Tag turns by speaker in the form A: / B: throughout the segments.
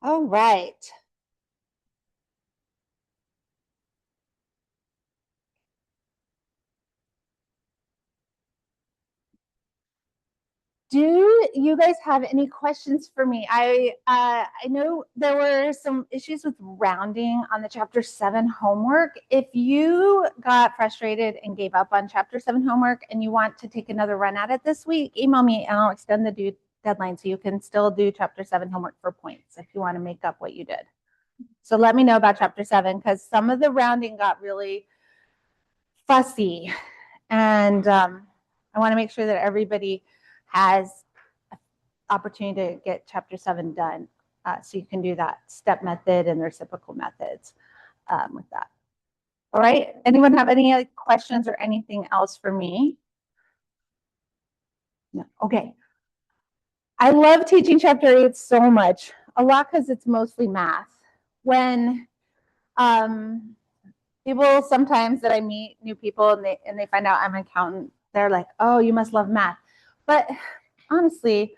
A: All right. Do you guys have any questions for me? I know there were some issues with rounding on the Chapter 7 homework. If you got frustrated and gave up on Chapter 7 homework and you want to take another run at it this week, email me and I'll extend the due deadline so you can still do Chapter 7 homework for points if you want to make up what you did. So let me know about Chapter 7 because some of the rounding got really fussy, and I want to make sure that everybody has an opportunity to get Chapter 7 done. So you can do that step method and reciprocal methods with that. All right. Anyone have any questions or anything else for me? No. Okay. I love teaching Chapter 8 so much, a lot because it's mostly math. When people sometimes that I meet new people and they find out I'm an accountant, they're like, oh, you must love math. But honestly,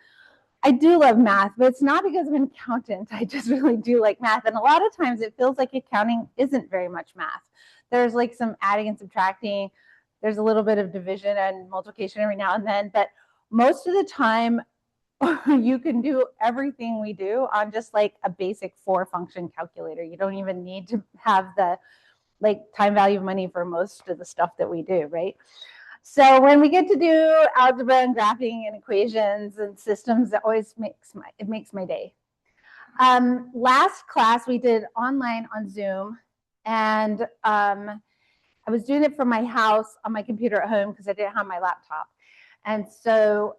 A: I do love math, but it's not because I'm an accountant. I just really do like math. And a lot of times it feels like accounting isn't very much math. There's like some adding and subtracting. There's a little bit of division and multiplication every now and then. But most of the time, you can do everything we do on just like a basic 4-function calculator. You don't even need to have the like time value of money for most of the stuff that we do, right? So when we get to do algebra and graphing and equations and systems, it always makes my day. Last class we did online on Zoom, and I was doing it from my house on my computer at home because I didn't have my laptop. And so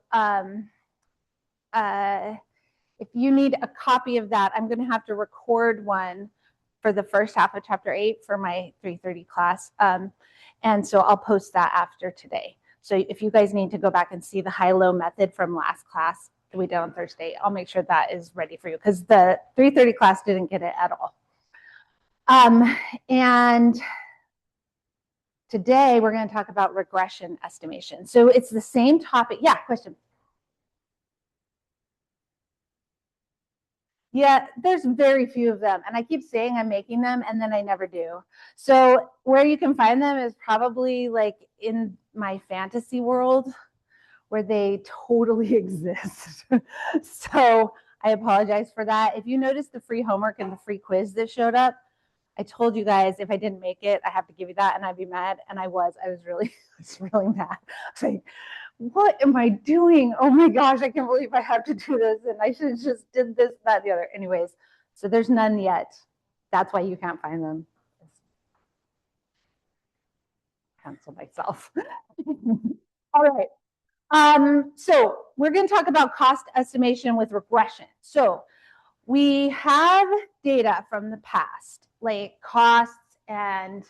A: if you need a copy of that, I'm going to have to record one for the first half of Chapter 8 for my 3:30 class. And so I'll post that after today. So if you guys need to go back and see the high-low method from last class that we did on Thursday, I'll make sure that is ready for you because the 3:30 class didn't get it at all. And today we're going to talk about regression estimation. So it's the same topic. Yeah, question. Yeah, there's very few of them. And I keep saying I'm making them and then I never do. So where you can find them is probably like in my fantasy world where they totally exist. So I apologize for that. If you notice the free homework and the free quiz that showed up, I told you guys if I didn't make it, I have to give you that and I'd be mad. And I was really mad. I was like, what am I doing? Oh my gosh, I can't believe I have to do this. And I should have just did this, that, the other. Anyways, so there's none yet. That's why you can't find them. Cancel myself. All right. So we're going to talk about cost estimation with regression. So we have data from the past, like costs and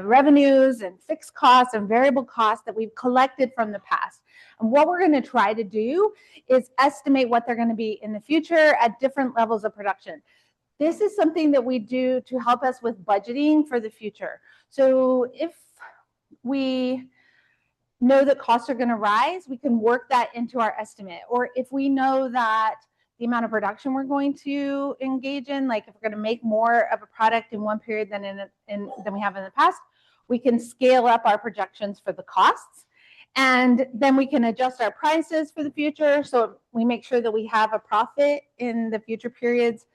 A: revenues and fixed costs and variable costs that we've collected from the past. And what we're going to try to do is estimate what they're going to be in the future at different levels of production. This is something that we do to help us with budgeting for the future. So if we know that costs are going to rise, we can work that into our estimate. Or if we know that the amount of production we're going to engage in, like if we're going to make more of a product in one period than than we have in the past, we can scale up our projections for the costs. And then we can adjust our prices for the future. So we make sure that we have a profit in the future periods.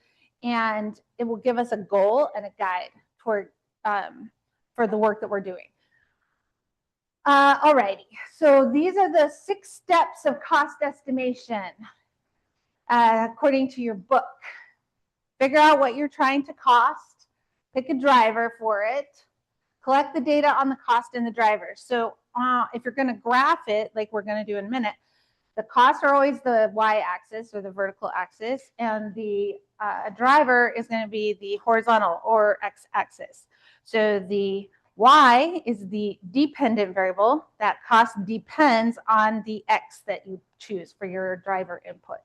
A: And it will give us a goal and a guide toward for the work that we're doing. Alrighty, so these are the 6 steps of cost estimation according to your book. Figure out what you're trying to cost, pick a driver for it, collect the data on the cost and the driver. So if you're going to graph it, like we're going to do in a minute, the costs are always the y-axis or the vertical axis, and the driver is going to be the horizontal or x-axis. So the y is the dependent variable. That cost depends on the x that you choose for your driver input.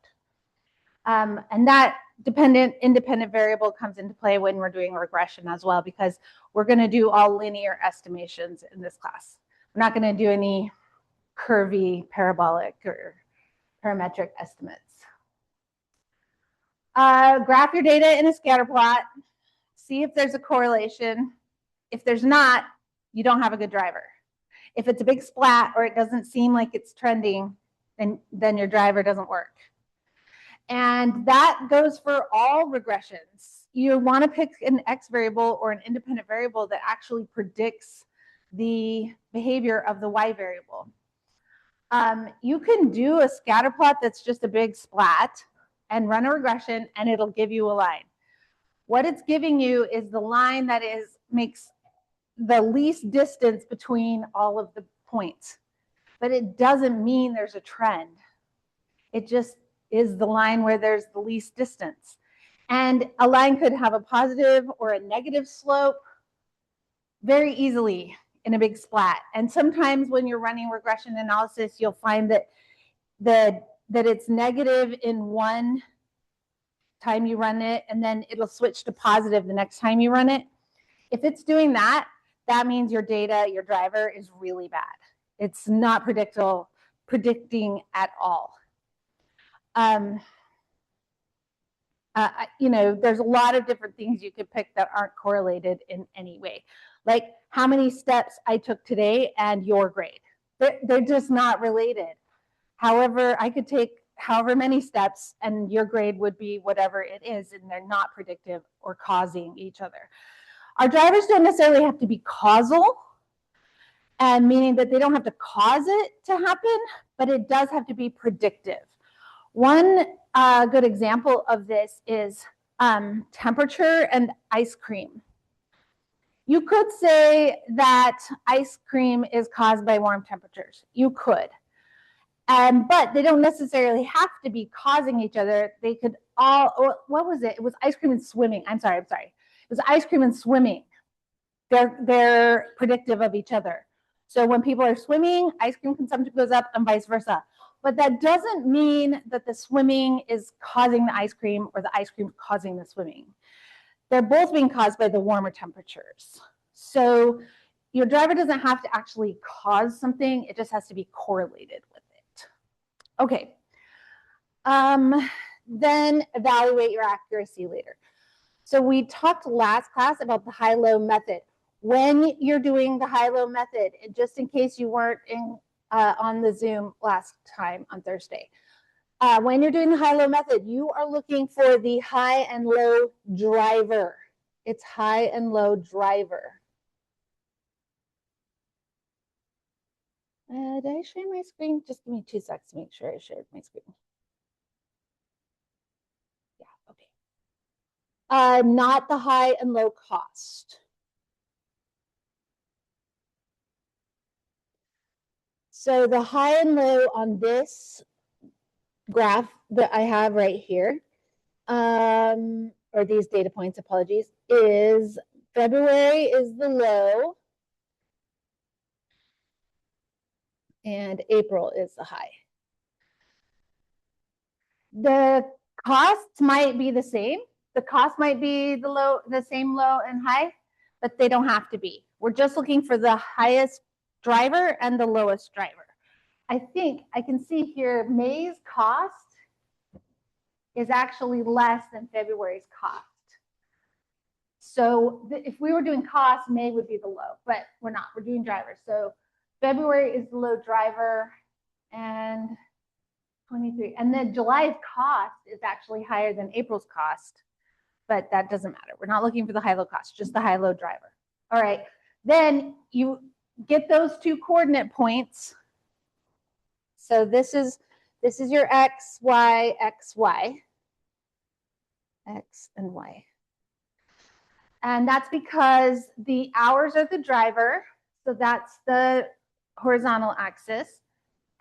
A: And that independent variable comes into play when we're doing regression as well, because we're going to do all linear estimations in this class. We're not going to do any curvy, parabolic, or parametric estimates. Graph your data in a scatter plot. See if there's a correlation. If there's not, you don't have a good driver. If it's a big splat or it doesn't seem like it's trending, then your driver doesn't work. And that goes for all regressions. You want to pick an X variable or an independent variable that actually predicts the behavior of the Y variable. You can do a scatter plot that's just a big splat and run a regression, and it'll give you a line. What it's giving you is the line that makes the least distance between all of the points. But it doesn't mean there's a trend. It just is the line where there's the least distance. And a line could have a positive or a negative slope very easily in a big splat. And sometimes when you're running regression analysis, you'll find that it's negative in one time you run it, and then it'll switch to positive the next time you run it. If it's doing that, that means your data, your driver is really bad. It's not predicting at all. There's a lot of different things you could pick that aren't correlated in any way. Like how many steps I took today and your grade. They're just not related. However, I could take however many steps and your grade would be whatever it is, and they're not predictive or causing each other. Our drivers don't necessarily have to be causal, and meaning that they don't have to cause it to happen, but it does have to be predictive. One good example of this is temperature and ice cream. You could say that ice cream is caused by warm temperatures. You could. But they don't necessarily have to be causing each other. They could all, what was it? It was ice cream and swimming. I'm sorry. It was ice cream and swimming. They're predictive of each other. So when people are swimming, ice cream consumption goes up and vice versa. But that doesn't mean that the swimming is causing the ice cream or the ice cream causing the swimming. They're both being caused by the warmer temperatures. So your driver doesn't have to actually cause something. It just has to be correlated with it. Okay. Then evaluate your accuracy later. So we talked last class about the high-low method. When you're doing the high-low method, just in case you weren't on the Zoom last time on Thursday, when you're doing the high-low method, you are looking for the high and low driver. It's high and low driver. Did I share my screen? Just give me 2 seconds to make sure I shared my screen. Yeah, okay. Not the high and low cost. So the high and low on this graph that I have right here, or these data points, apologies, is February is the low and April is the high. The costs might be the same. The cost might be the same low and high, but they don't have to be. We're just looking for the highest driver and the lowest driver. I think I can see here May's cost is actually less than February's cost. So if we were doing cost, May would be the low, but we're not. We're doing drivers. So February is the low driver and 23. And then July's cost is actually higher than April's cost, but that doesn't matter. We're not looking for the high-low cost, just the high-low driver. All right. Then you get those 2 coordinate points. So this is your X, Y, X, Y. X and Y. And that's because the hours are the driver. So that's the horizontal axis.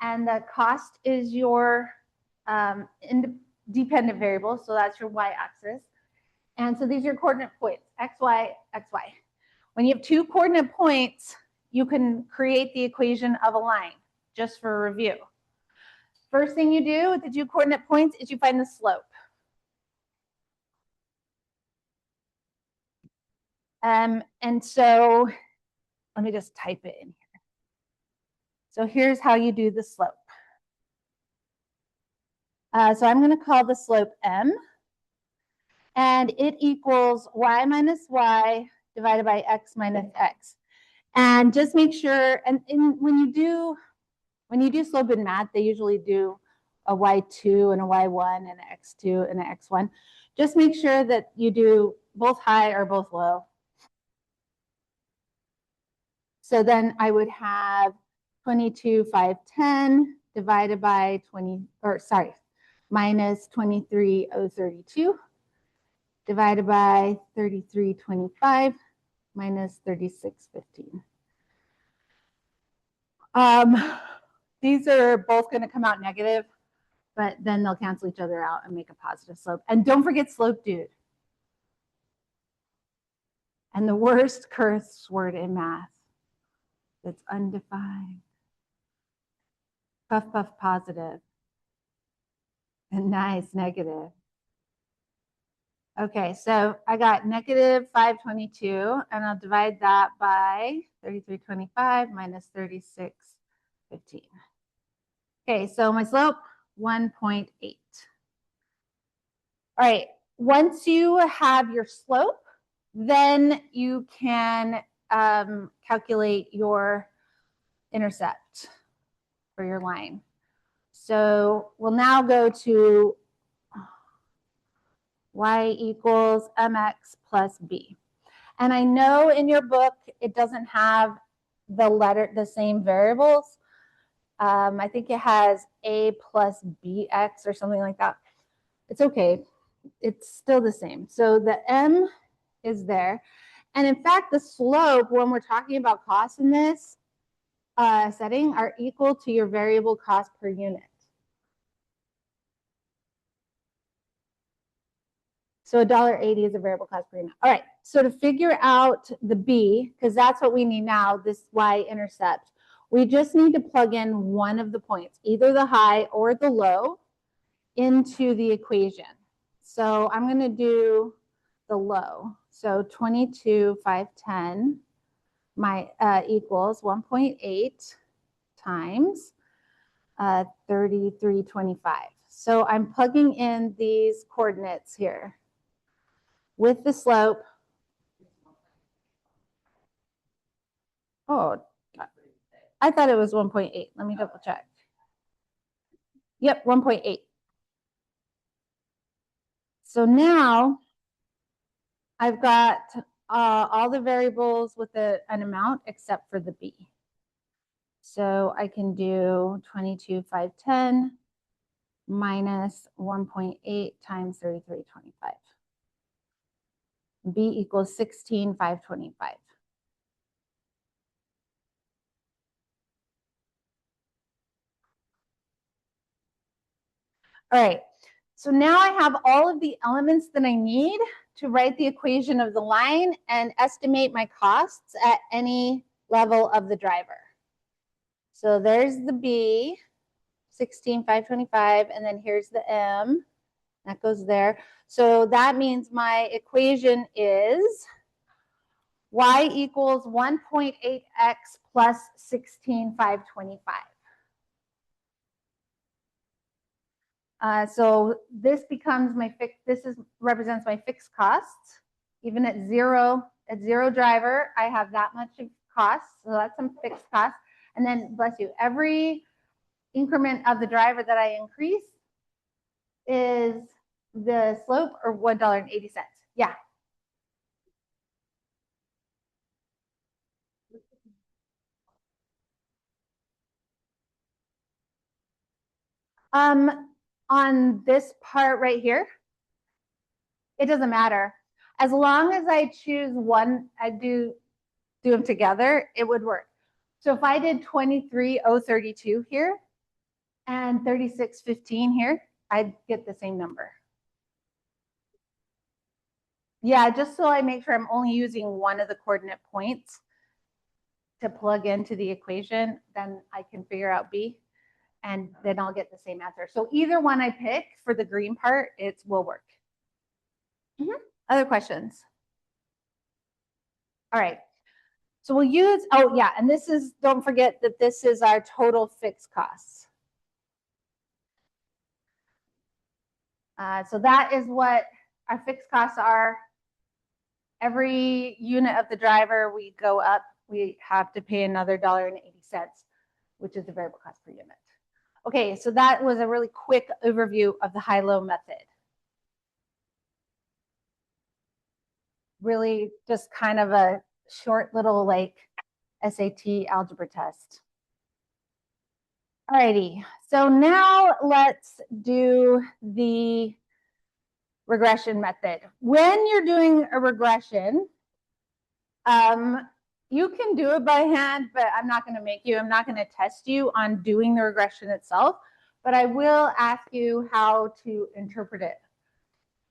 A: And the cost is your dependent variable. So that's your Y axis. And so these are your coordinate points, X, Y, X, Y. When you have 2 coordinate points, you can create the equation of a line, just for review. First thing you do with the 2 coordinate points is you find the slope. And so let me just type it in here. So here's how you do the slope. So I'm going to call the slope M. and it equals y minus y divided by x minus x. And just make sure, and when you do slope in math, they usually do a y2 and a y1 and an x2 and an x1. Just make sure that you do both high or both low. So then I would have 22,510 divided by minus 23,032 divided by 3325 minus 3615. These are both going to come out negative, but then they'll cancel each other out and make a positive slope. And don't forget slope, dude. And the worst curse word in math that's undefined. Puff, puff, positive. And nice, negative. Okay, so I got negative 522, and I'll divide that by 3325 minus 3615. Okay, so my slope, 1.8. All right, once you have your slope, then you can calculate your intercept for your line. So we'll now go to y equals mx plus b. And I know in your book it doesn't have the same variables. I think it has a plus bx or something like that. It's okay. It's still the same. So the m is there. And in fact, the slope, when we're talking about costs in this setting, are equal to your variable cost per unit. So $1.80 is a variable cost per unit. All right, so to figure out the b, because that's what we need now, this y-intercept, we just need to plug in one of the points, either the high or the low, into the equation. So I'm going to do the low. So 22,510 equals 1.8 times 3325. So I'm plugging in these coordinates here with the slope. Oh, I thought it was 1.8. Let me double check. Yep, 1.8. So now I've got all the variables with an amount except for the b. So I can do 22,510 minus 1.8 times 3325. B equals 16,525. All right, so now I have all of the elements that I need to write the equation of the line and estimate my costs at any level of the driver. So there's the B, 16,525, and then here's the M, that goes there. So that means my equation is y equals 1.8x plus 16,525. So this becomes my represents my fixed costs. Even at zero driver, I have that much of costs. So that's some fixed costs. And then, bless you, every increment of the driver that I increase is the slope, or $1.80. Yeah. On this part right here, it doesn't matter. As long as I choose one, I do them together, it would work. So if I did 23,032 here and 3615 here, I'd get the same number. Yeah, just so I make sure I'm only using one of the coordinate points to plug into the equation, then I can figure out B, and then I'll get the same answer. So either one I pick for the green part, it will work. Other questions? All right. So we'll use, oh yeah, and this is, don't forget that this is our total fixed costs. So that is what our fixed costs are every unit of the driver we go up, we have to pay another $1.80, which is the variable cost per unit. Okay, so that was a really quick overview of the high-low method. Really just kind of a short little like SAT algebra test. Alrighty, so now let's do the regression method. When you're doing a regression, you can do it by hand, but I'm not going to make you. I'm not going to test you on doing the regression itself, but I will ask you how to interpret it.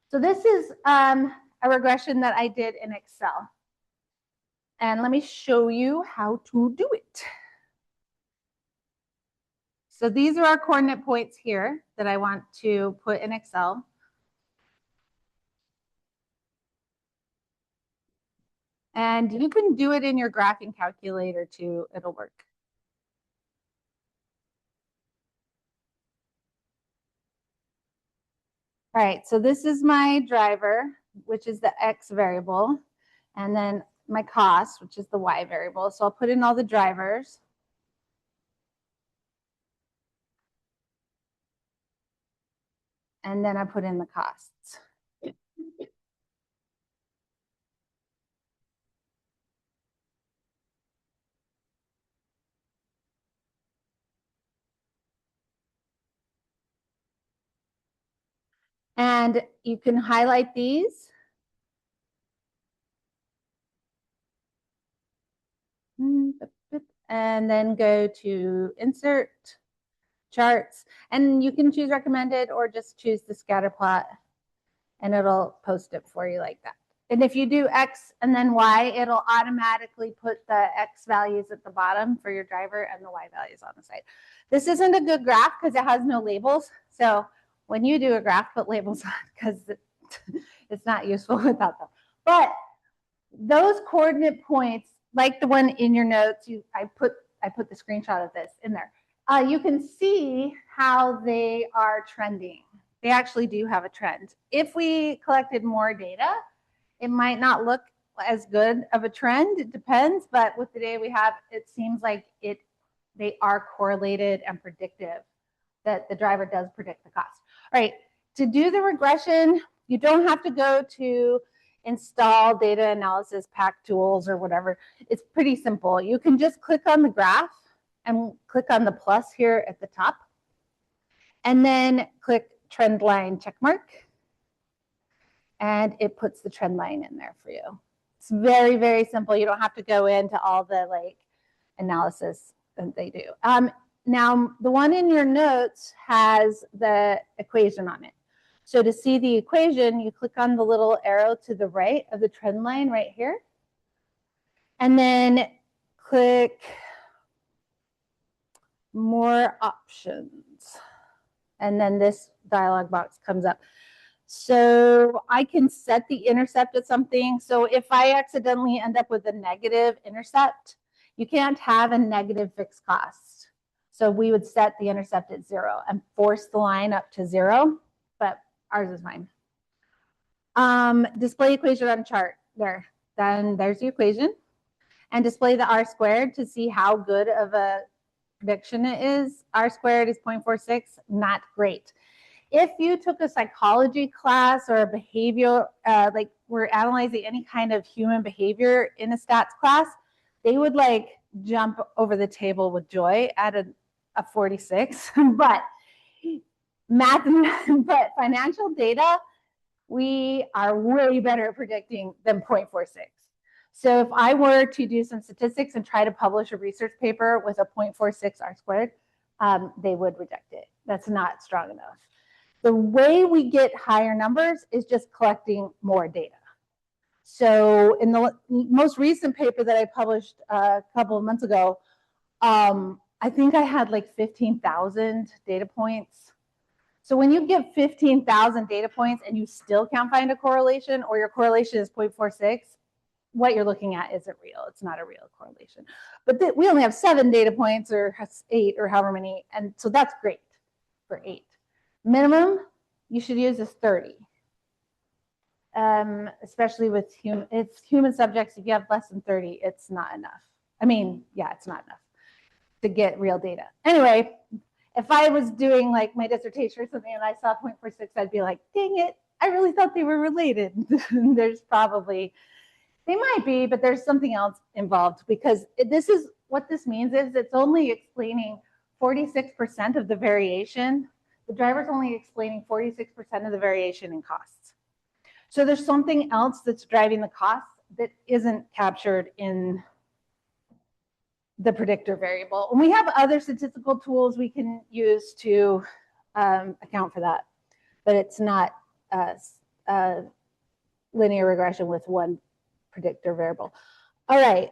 A: So this is a regression that I did in Excel. And let me show you how to do it. So these are our coordinate points here that I want to put in Excel. And you can do it in your graphing calculator too. It'll work. All right, so this is my driver, which is the X variable, and then my cost, which is the Y variable. So I'll put in all the drivers. And then I put in the costs. And you can highlight these. And then go to insert charts. And you can choose recommended or just choose the scatter plot and it'll post it for you like that. And if you do X and then Y, it'll automatically put the X values at the bottom for your driver and the Y values on the side. This isn't a good graph because it has no labels. So when you do a graph, put labels on because it's not useful without them. But those coordinate points, like the one in your notes, I put the screenshot of this in there. You can see how they are trending. They actually do have a trend. If we collected more data, it might not look as good of a trend. It depends, but with the data we have, it seems like they are correlated and predictive, that the driver does predict the cost. All right, to do the regression, you don't have to go to install data analysis pack tools or whatever. It's pretty simple. You can just click on the graph and click on the plus here at the top, and then click trend line check mark, and it puts the trend line in there for you. It's very, very simple. You don't have to go into all the like analysis that they do. Now, the one in your notes has the equation on it. So to see the equation, you click on the little arrow to the right of the trend line right here. And then click more options. And then this dialog box comes up. So I can set the intercept at something. So if I accidentally end up with a negative intercept, you can't have a negative fixed cost. So we would set the intercept at 0 and force the line up to 0, but ours is fine. Display equation on chart there. Then there's the equation. And display the R squared to see how good of a prediction it is. R squared is 0.46, not great. If you took a psychology class or a behavior, like we're analyzing any kind of human behavior in a stats class, they would like jump over the table with joy at a 46. But but financial data, we are way better at predicting than 0.46. So if I were to do some statistics and try to publish a research paper with a 0.46 R squared, they would reject it. That's not strong enough. The way we get higher numbers is just collecting more data. So in the most recent paper that I published a couple of months ago, I think I had like 15,000 data points. So when you get 15,000 data points and you still can't find a correlation, or your correlation is 0.46, what you're looking at isn't real. It's not a real correlation. But we only have 7 data points or 8 or however many. And so that's great for 8. Minimum you should use is 30. especially with human subjects. If you have less than 30, it's not enough. I mean, yeah, it's not enough to get real data. Anyway, if I was doing like my dissertation or something and I saw 0.46, I'd be like, dang it, I really thought they were related. There's probably, they might be, but there's something else involved, because this is what this means is it's only explaining 46% of the variation. The driver's only explaining 46% of the variation in costs. So there's something else that's driving the costs that isn't captured in the predictor variable. And we have other statistical tools we can use to account for that, but it's not linear regression with one predictor variable. All right.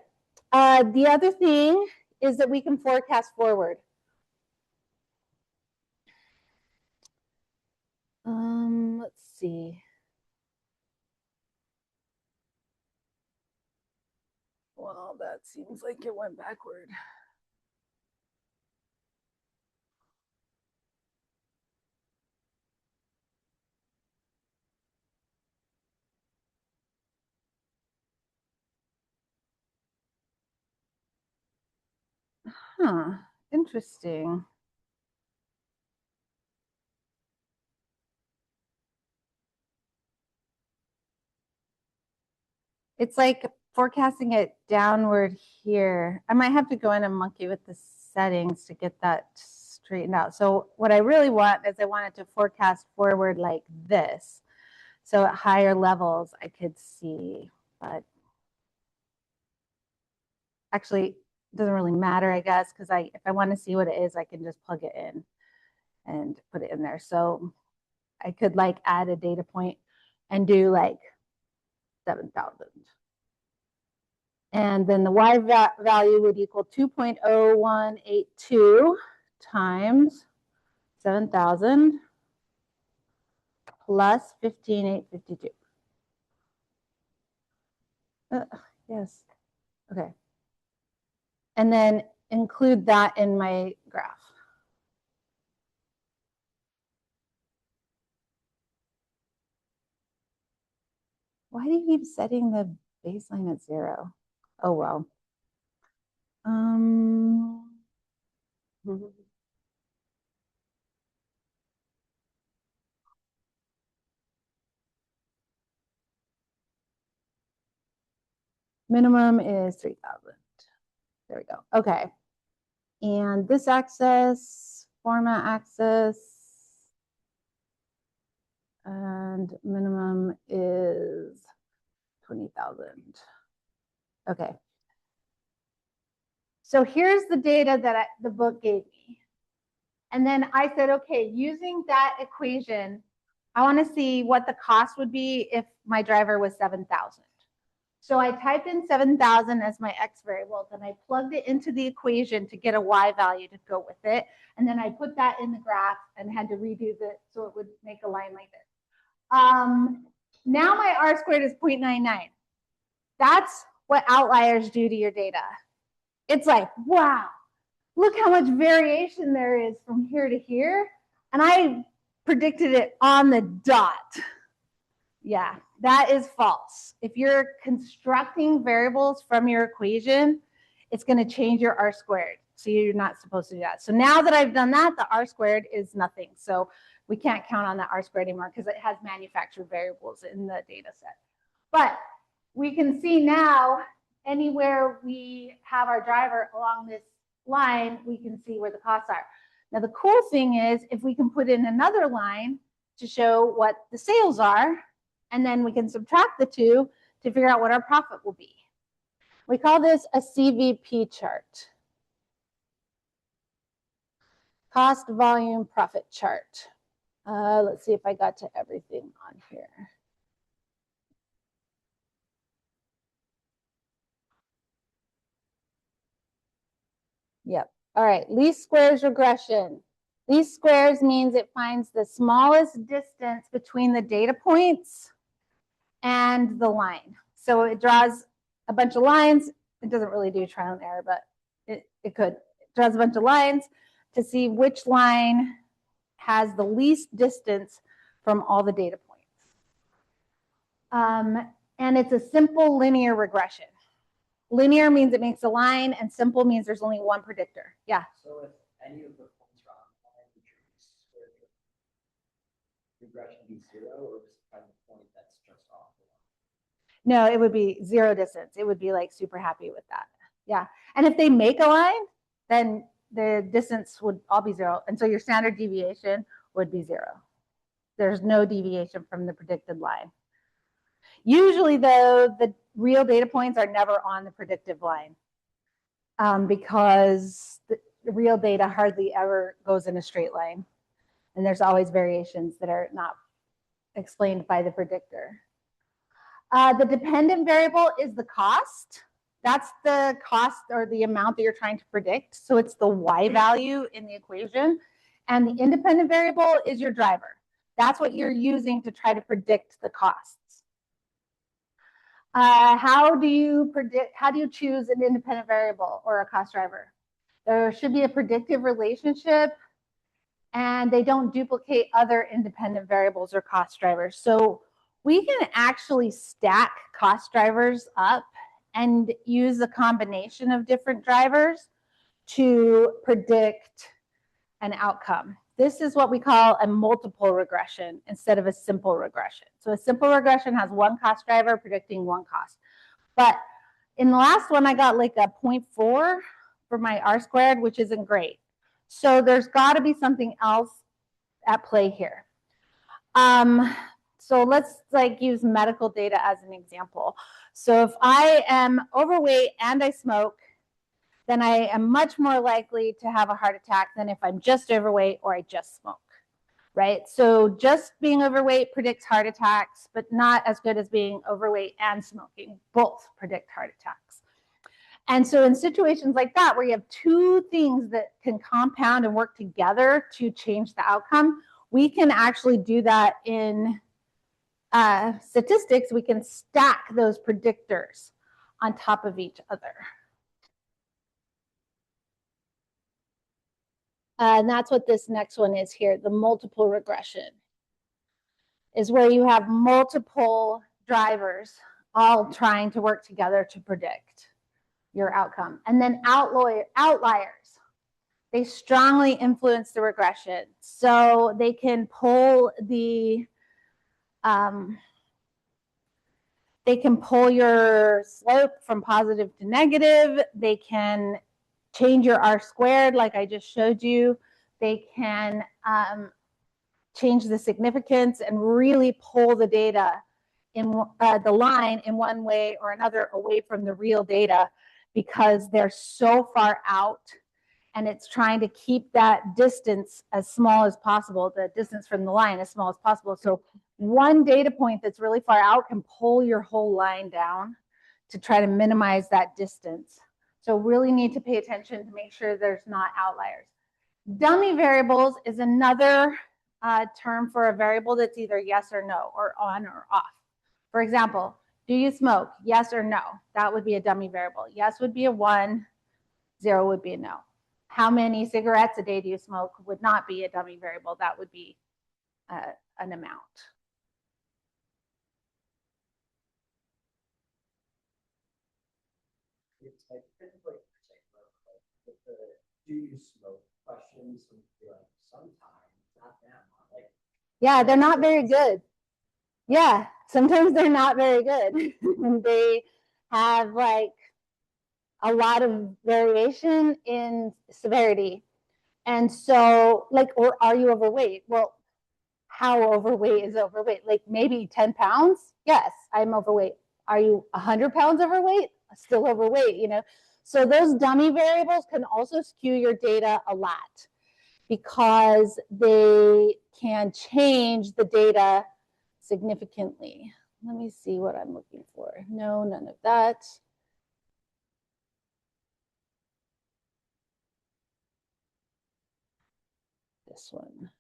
A: The other thing is that we can forecast forward. Let's see. Well, that seems like it went backward. Huh, interesting. It's like forecasting it downward here. I might have to go in and monkey with the settings to get that straightened out. So what I really want is I want it to forecast forward like this. So at higher levels, I could see, but actually it doesn't really matter, I guess, because if I want to see what it is, I can just plug it in and put it in there. So I could like add a data point and do like 7,000. And then the y value would equal 2.0182 times 7,000 plus 15,852. Yes. Okay. And then include that in my graph. Why do you keep setting the baseline at 0? Oh, well. Minimum is 3,000. There we go. Okay. And this axis, format axis, and minimum is 20,000. Okay. So here's the data that the book gave me. And then I said, okay, using that equation, I want to see what the cost would be if my driver was 7,000. So I typed in 7,000 as my X variable, then I plugged it into the equation to get a Y value to go with it. And then I put that in the graph and had to redo it so it would make a line like this. Now my R squared is 0.99. That's what outliers do to your data. It's like, wow, look how much variation there is from here to here. And I predicted it on the dot. Yeah, that is false. If you're constructing variables from your equation, it's going to change your R squared. So you're not supposed to do that. So now that I've done that, the R squared is nothing. So we can't count on that R squared anymore because it has manufactured variables in the data set. But we can see now anywhere we have our driver along this line, we can see where the costs are. Now, the cool thing is if we can put in another line to show what the sales are, and then we can subtract the two to figure out what our profit will be. We call this a CVP chart. Cost, volume, profit chart. Let's see if I got to everything on here. Yep. All right, least squares regression. Least squares means it finds the smallest distance between the data points and the line. So it draws a bunch of lines. It doesn't really do trial and error, but it could. It draws a bunch of lines to see which line has the least distance from all the data points. And it's a simple linear regression. Linear means it makes a line, and simple means there's only one predictor. Yeah.
B: So if any of the points are on the regression be zero, or just kind of a point that's just off?
A: No, it would be zero distance. It would be like super happy with that. Yeah. And if they make a line, then the distance would all be zero. And so your standard deviation would be zero. There's no deviation from the predicted line. Usually, though, the real data points are never on the predictive line because the real data hardly ever goes in a straight line. And there's always variations that are not explained by the predictor. The dependent variable is the cost. That's the cost or the amount that you're trying to predict. So it's the y value in the equation. And the independent variable is your driver. That's what you're using to try to predict the costs. How do you choose an independent variable or a cost driver? There should be a predictive relationship, and they don't duplicate other independent variables or cost drivers. So we can actually stack cost drivers up and use a combination of different drivers to predict an outcome. This is what we call a multiple regression instead of a simple regression. So a simple regression has one cost driver predicting one cost. But in the last one, I got like a 0.4 for my R squared, which isn't great. So there's got to be something else at play here. So let's like use medical data as an example. So if I am overweight and I smoke, then I am much more likely to have a heart attack than if I'm just overweight or I just smoke, right? So just being overweight predicts heart attacks, but not as good as being overweight and smoking. Both predict heart attacks. And so in situations like that, where you have two things that can compound and work together to change the outcome, we can actually do that in statistics. We can stack those predictors on top of each other. And that's what this next one is here. The multiple regression is where you have multiple drivers all trying to work together to predict your outcome. And then outliers, they strongly influence the regression. So they can pull your slope from positive to negative. They can change your R squared, like I just showed you. They can change the significance and really pull the data in the line in one way or another away from the real data because they're so far out, and it's trying to keep that distance as small as possible, the distance from the line as small as possible. So one data point that's really far out can pull your whole line down to try to minimize that distance. So really need to pay attention to make sure there's not outliers. Dummy variables is another term for a variable that's either yes or no, or on or off. For example, do you smoke? Yes or no? That would be a dummy variable. Yes would be a 1, 0 would be a no. How many cigarettes a day do you smoke would not be a dummy variable. That would be an amount.
B: It's like typically with the do you smoke questions, like sometimes not them. Like
A: yeah, they're not very good. Yeah, sometimes they're not very good. And they have like a lot of variation in severity. And so, like, or are you overweight? Well, how overweight is overweight? Like maybe 10 pounds? Yes, I'm overweight. Are you 100 pounds overweight? Still overweight, you know? So those dummy variables can also skew your data a lot because they can change the data significantly. Let me see what I'm looking for. No, none of that. This one.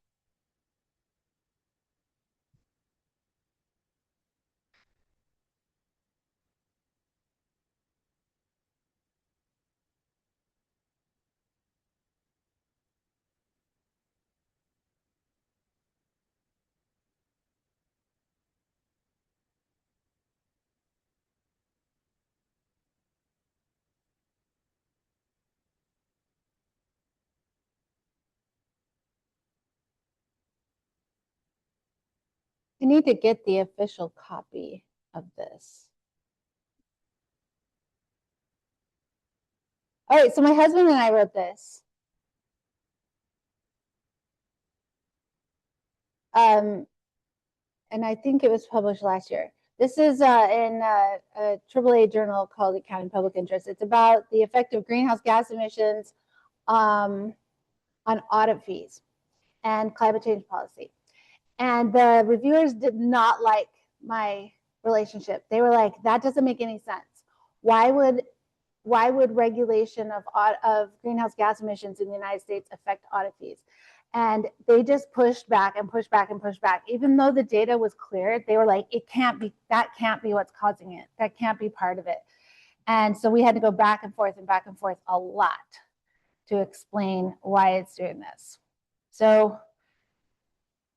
A: I need to get the official copy of this. All right, so my husband and I wrote this. And I think it was published last year. This is in a AAA journal called Accounting Public Interest. It's about the effect of greenhouse gas emissions on audit fees and climate change policy. And the reviewers did not like my relationship. They were like, that doesn't make any sense. Why would regulation of greenhouse gas emissions in the United States affect audit fees? And they just pushed back and pushed back and pushed back. Even though the data was clear, they were like, it can't be, that can't be what's causing it. That can't be part of it. And so we had to go back and forth a lot to explain why it's doing this. So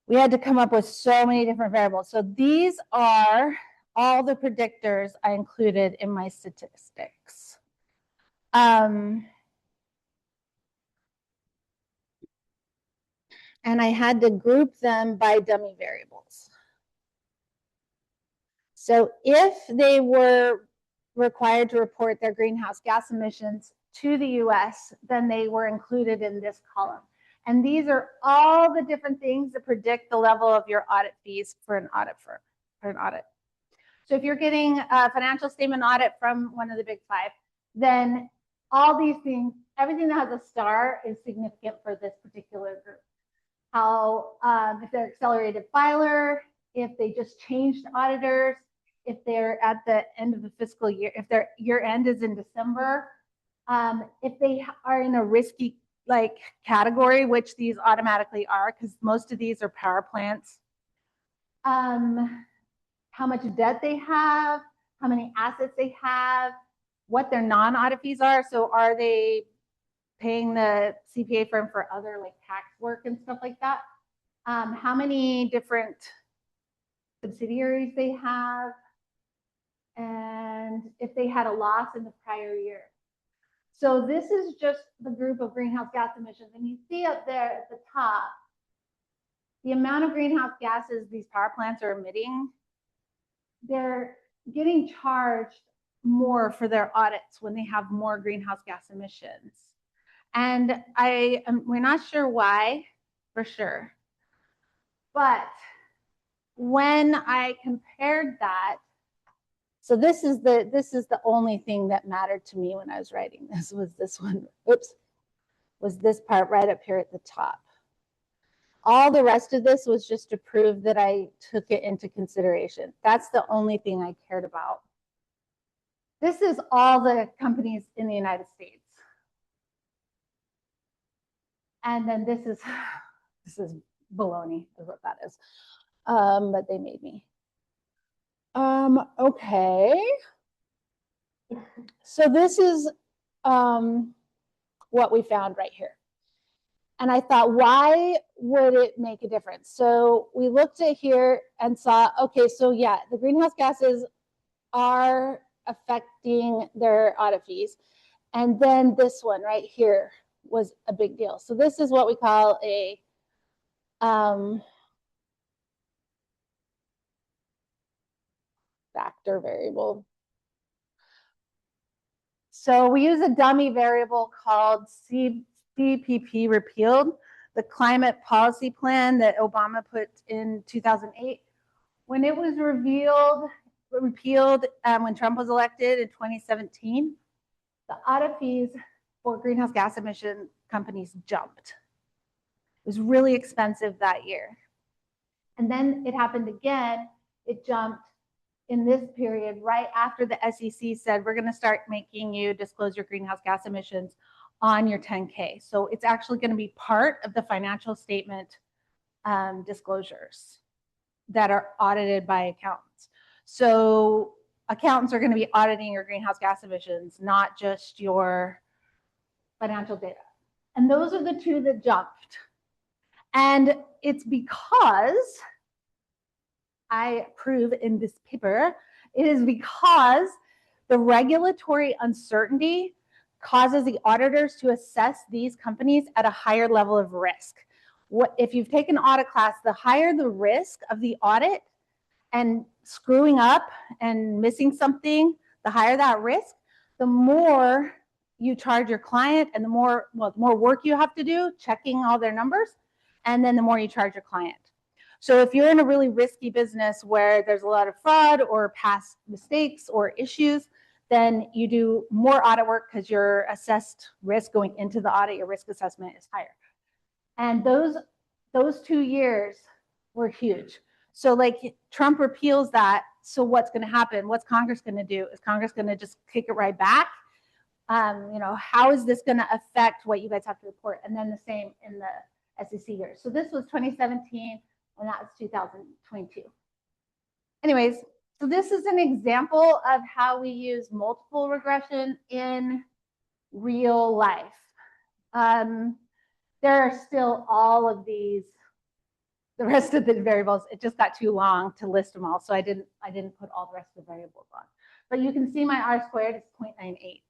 A: we had to come up with so many different variables. So these are all the predictors I included in my statistics. And I had to group them by dummy variables. So if they were required to report their greenhouse gas emissions to the US, then they were included in this column. And these are all the different things that predict the level of your audit fees for an audit firm, for an audit. So if you're getting a financial statement audit from one of the big five, then all these things, everything that has a star is significant for this particular group. How, if they're accelerated filer, if they just changed auditors, if they're at the end of the fiscal year, if their year end is in December, if they are in a risky category, which these automatically are, because most of these are power plants. How much debt they have, how many assets they have, what their non-audit fees are. So are they paying the CPA firm for other tax work and stuff like that? How many different subsidiaries they have, and if they had a loss in the prior year. So this is just the group of greenhouse gas emissions. And you see up there at the top, the amount of greenhouse gases these power plants are emitting, they're getting charged more for their audits when they have more greenhouse gas emissions. And we're not sure why, for sure. But when I compared that, so this is the only thing that mattered to me when I was writing this, was this one. Oops, was this part right up here at the top. All the rest of this was just to prove that I took it into consideration. That's the only thing I cared about. This is all the companies in the United States. And then this is baloney, is what that is. But they made me. Okay. So this is what we found right here. And I thought, why would it make a difference? So we looked at here and saw, okay, so yeah, the greenhouse gases are affecting their audit fees. And then this one right here was a big deal. So this is what we call a factor variable. So we use a dummy variable called CPP repealed, the climate policy plan that Obama put in 2008. When it was repealed when Trump was elected in 2017, the audit fees for greenhouse gas emission companies jumped. It was really expensive that year. And then it happened again. It jumped in this period right after the SEC said, we're going to start making you disclose your greenhouse gas emissions on your 10K. So it's actually going to be part of the financial statement disclosures that are audited by accountants. So accountants are going to be auditing your greenhouse gas emissions, not just your financial data. And those are the two that jumped. And it's because I prove in this paper, it is because the regulatory uncertainty causes the auditors to assess these companies at a higher level of risk. If you've taken audit class, the higher the risk of the audit, and screwing up and missing something, the higher that risk, the more you charge your client, and the more work you have to do checking all their numbers, and then the more you charge your client. So if you're in a really risky business where there's a lot of fraud or past mistakes or issues, then you do more audit work because your assessed risk going into the audit, your risk assessment is higher. And those 2 years were huge. So like Trump repeals that. So what's going to happen? What's Congress going to do? Is Congress going to just kick it right back? How is this going to affect what you guys have to report? And then the same in the SEC years. So this was 2017, and that was 2022. Anyways, so this is an example of how we use multiple regression in real life. There are still all of these, the rest of the variables. It just got too long to list them all, so I didn't put all the rest of the variables on. But you can see my R-squared is 0.98.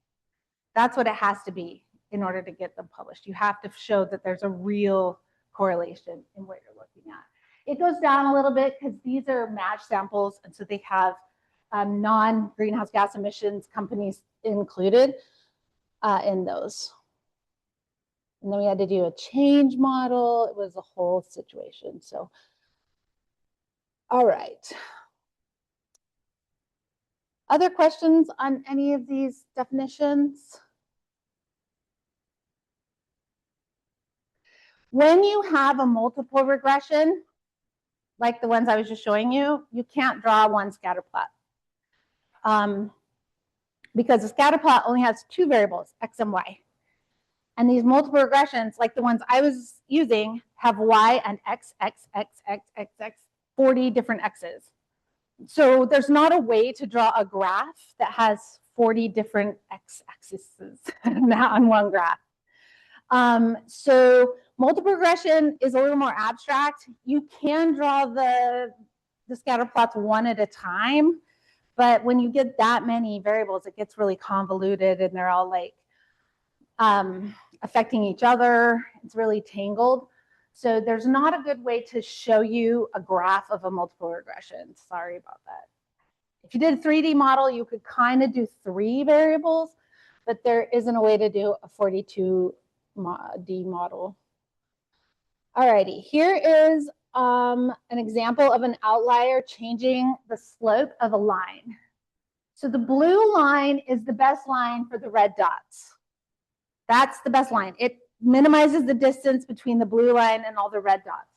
A: That's what it has to be in order to get them published. You have to show that there's a real correlation in what you're looking at. It goes down a little bit because these are match samples, and so they have non-greenhouse gas emissions companies included in those. And then we had to do a change model. It was a whole situation. So, all right. Other questions on any of these definitions? When you have a multiple regression, like the ones I was just showing you, you can't draw one scatter plot. Because the scatter plot only has 2 variables, x and y. And these multiple regressions, like the ones I was using, have y and x, 40 different x's. So there's not a way to draw a graph that has 40 different x-axes on one graph. So multiple regression is a little more abstract. You can draw the scatter plots one at a time, but when you get that many variables, it gets really convoluted, and they're all like affecting each other. It's really tangled. So there's not a good way to show you a graph of a multiple regression. Sorry about that. If you did a 3D model, you could kind of do 3 variables, but there isn't a way to do a 42D model. Alrighty, here is an example of an outlier changing the slope of a line. So the blue line is the best line for the red dots. That's the best line. It minimizes the distance between the blue line and all the red dots.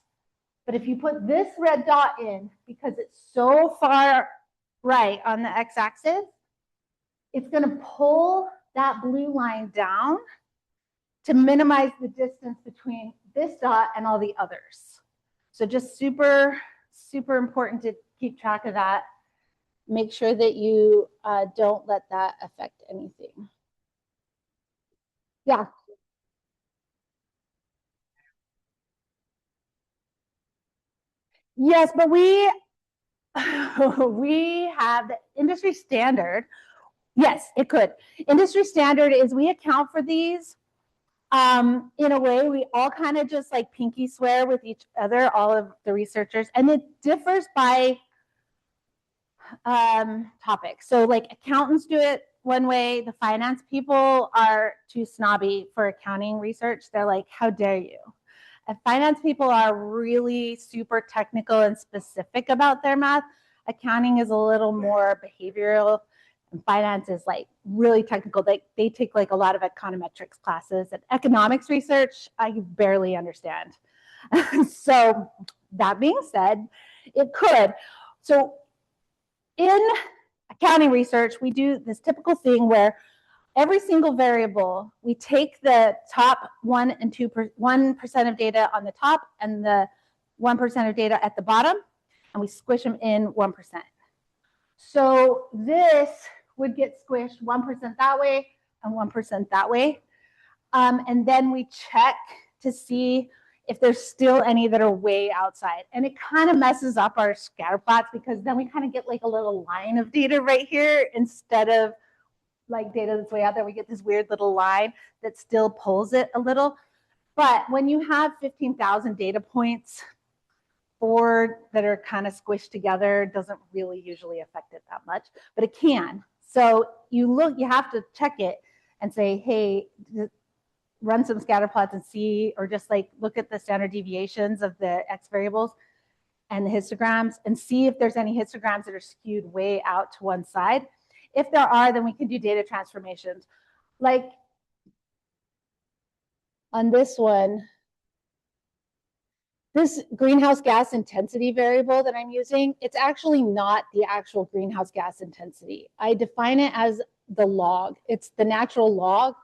A: But if you put this red dot in, because it's so far right on the x-axis, it's going to pull that blue line down to minimize the distance between this dot and all the others. So just super, super important to keep track of that. Make sure that you don't let that affect anything. Yeah. Yes, but we have the industry standard. Yes, it could. Industry standard is we account for these in a way. We all kind of just like pinky swear with each other, all of the researchers, and it differs by topic. So like accountants do it one way. The finance people are too snobby for accounting research. They're like, how dare you? And finance people are really super technical and specific about their math. Accounting is a little more behavioral, and finance is like really technical. They take like a lot of econometrics classes, and economics research I barely understand. So that being said, it could. So in accounting research, we do this typical thing where every single variable, we take the top 1% and 1% of data on the top and the 1% of data at the bottom, and we squish them in 1%. So this would get squished 1% that way and 1% that way. And then we check to see if there's still any that are way outside. And it kind of messes up our scatter plots because then we kind of get like a little line of data right here instead of like data that's way out there. We get this weird little line that still pulls it a little. But when you have 15,000 data points, 4 that are kind of squished together doesn't really usually affect it that much, but it can. So you have to check it and say, hey, run some scatter plots and see, or just like look at the standard deviations of the X variables and the histograms and see if there's any histograms that are skewed way out to one side. If there are, then we can do data transformations. Like on this one, this greenhouse gas intensity variable that I'm using, it's actually not the actual greenhouse gas intensity. I define it as the log. It's the natural log.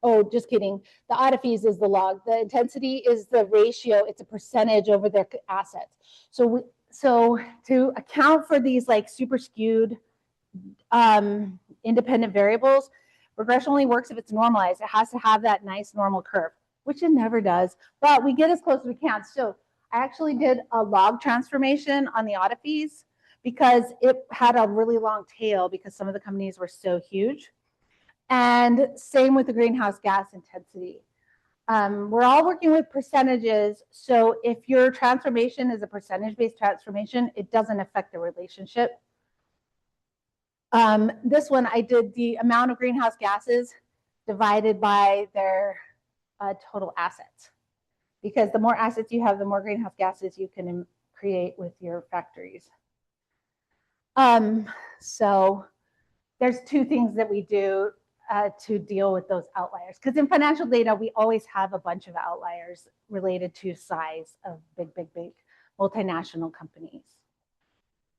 A: Oh, just kidding. The AutoFees is the log. The intensity is the ratio. It's a percentage over their assets. So to account for these like super skewed independent variables, regression only works if it's normalized. It has to have that nice normal curve, which it never does, but we get as close as we can. So I actually did a log transformation on the AutoFees because it had a really long tail because some of the companies were so huge. And same with the greenhouse gas intensity. We're all working with percentages. So if your transformation is a percentage-based transformation, it doesn't affect the relationship. This one, I did the amount of greenhouse gases divided by their total assets. Because the more assets you have, the more greenhouse gases you can create with your factories. So there's 2 things that we do to deal with those outliers. Because in financial data, we always have a bunch of outliers related to size of big multinational companies.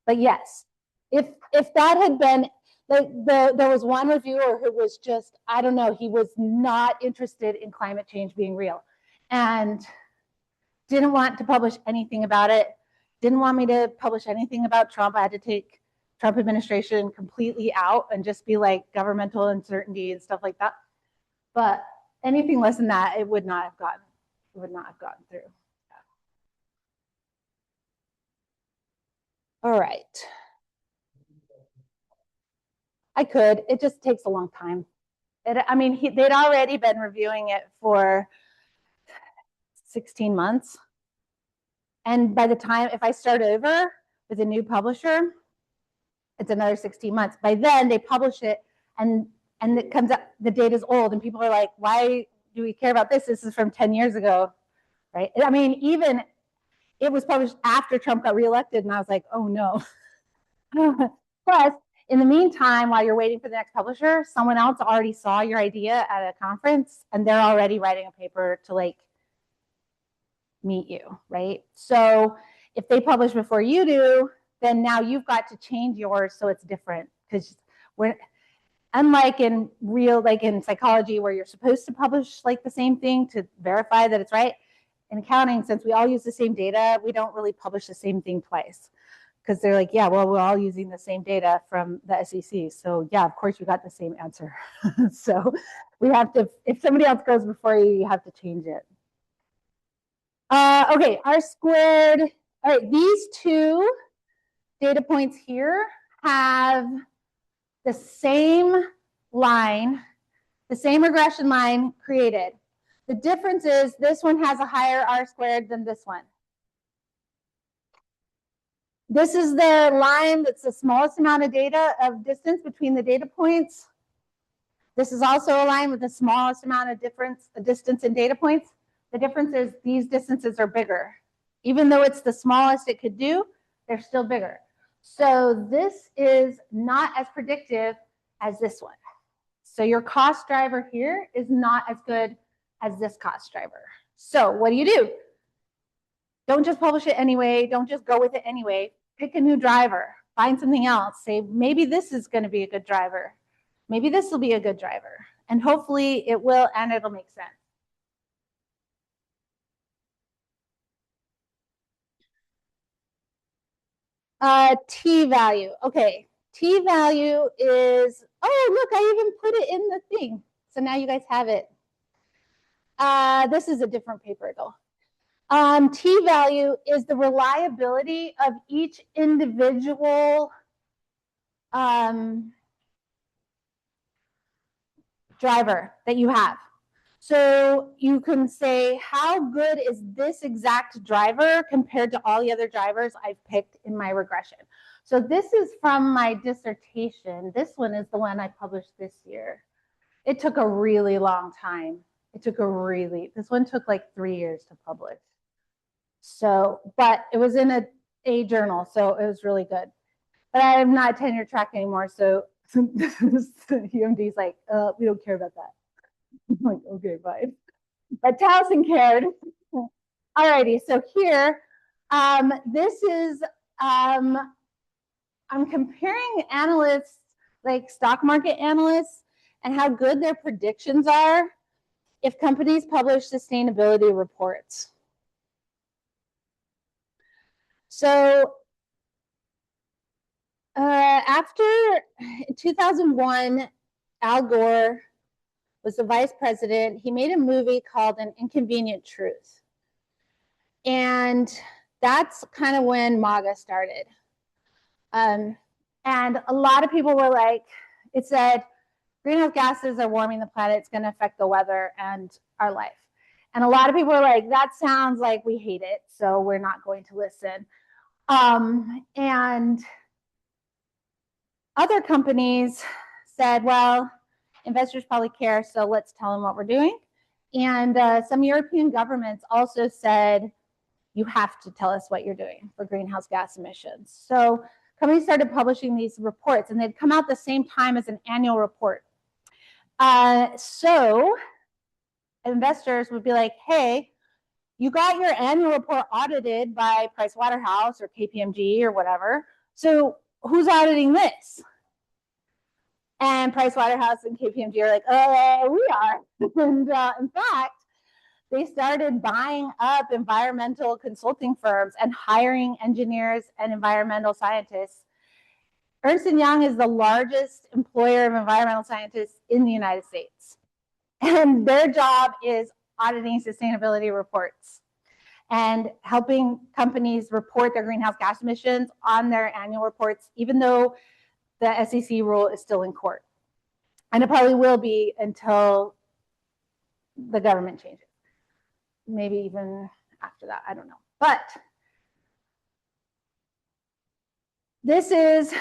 A: But yes, if that had been, there was one reviewer who was just, I don't know, he was not interested in climate change being real and didn't want to publish anything about it, didn't want me to publish anything about Trump. I had to take Trump administration completely out and just be like governmental uncertainty and stuff like that. But anything less than that, it would not have gotten through. All right. I could. It just takes a long time. They'd already been reviewing it for 16 months. And by the time, if I start over with a new publisher, it's another 16 months. By then, they publish it, and it comes up, the data's old, and people are like, why do we care about this? This is from 10 years ago, right? I mean, even it was published after Trump got reelected, and I was like, oh no. Plus, in the meantime, while you're waiting for the next publisher, someone else already saw your idea at a conference, and they're already writing a paper to like meet you, right? So if they publish before you do, then now you've got to change yours so it's different, because we're unlike in psychology where you're supposed to publish like the same thing to verify that it's right. In accounting, since we all use the same data, we don't really publish the same thing twice, because they're like, yeah, well, we're all using the same data from the SEC. So yeah, of course you got the same answer. So we have to, if somebody else goes before you, you have to change it. Okay, R squared. All right, these 2 data points here have the same line, the same regression line created. The difference is this one has a higher R squared than this one. This is the line that's the smallest amount of data of distance between the data points. This is also a line with the smallest amount of distance in data points. The difference is these distances are bigger. Even though it's the smallest it could do, they're still bigger. So this is not as predictive as this one. So your cost driver here is not as good as this cost driver. So what do? Don't just publish it anyway. Don't just go with it anyway. Pick a new driver. Find something else. Say, maybe this is going to be a good driver. Maybe this will be a good driver. And hopefully it will, and it'll make sense. T value. Okay. T value is, oh, look, I even put it in the thing. So now you guys have it. This is a different paper though. T value is the reliability of each individual driver that you have. So you can say, how good is this exact driver compared to all the other drivers I've picked in my regression? So this is from my dissertation. This one is the one I published this year. It took a really long time. This one took like 3 years to publish. So, but it was in a journal, so it was really good. But I'm not tenure track anymore, so UMD's like, we don't care about that. I'm like, okay, fine. But Towson cared. Alrighty, so here, this is, I'm comparing analysts, like stock market analysts, and how good their predictions are if companies publish sustainability reports. So after 2001, Al Gore was the vice president. He made a movie called An Inconvenient Truth. And that's kind of when MAGA started. And a lot of people were like, it said, greenhouse gases are warming the planet. It's going to affect the weather and our life. And a lot of people were like, that sounds like we hate it, so we're not going to listen. And other companies said, well, investors probably care, so let's tell them what we're doing. And some European governments also said, you have to tell us what you're doing for greenhouse gas emissions. So companies started publishing these reports, and they'd come out the same time as an annual report. So investors would be like, hey, you got your annual report audited by Pricewaterhouse or KPMG or whatever. So who's auditing this? And Pricewaterhouse and KPMG are like, we are. And in fact, they started buying up environmental consulting firms and hiring engineers and environmental scientists. Ernst & Young is the largest employer of environmental scientists in the United States. And their job is auditing sustainability reports and helping companies report their greenhouse gas emissions on their annual reports, even though the SEC rule is still in court. And it probably will be until the government changes. Maybe even after that, I don't know. But this is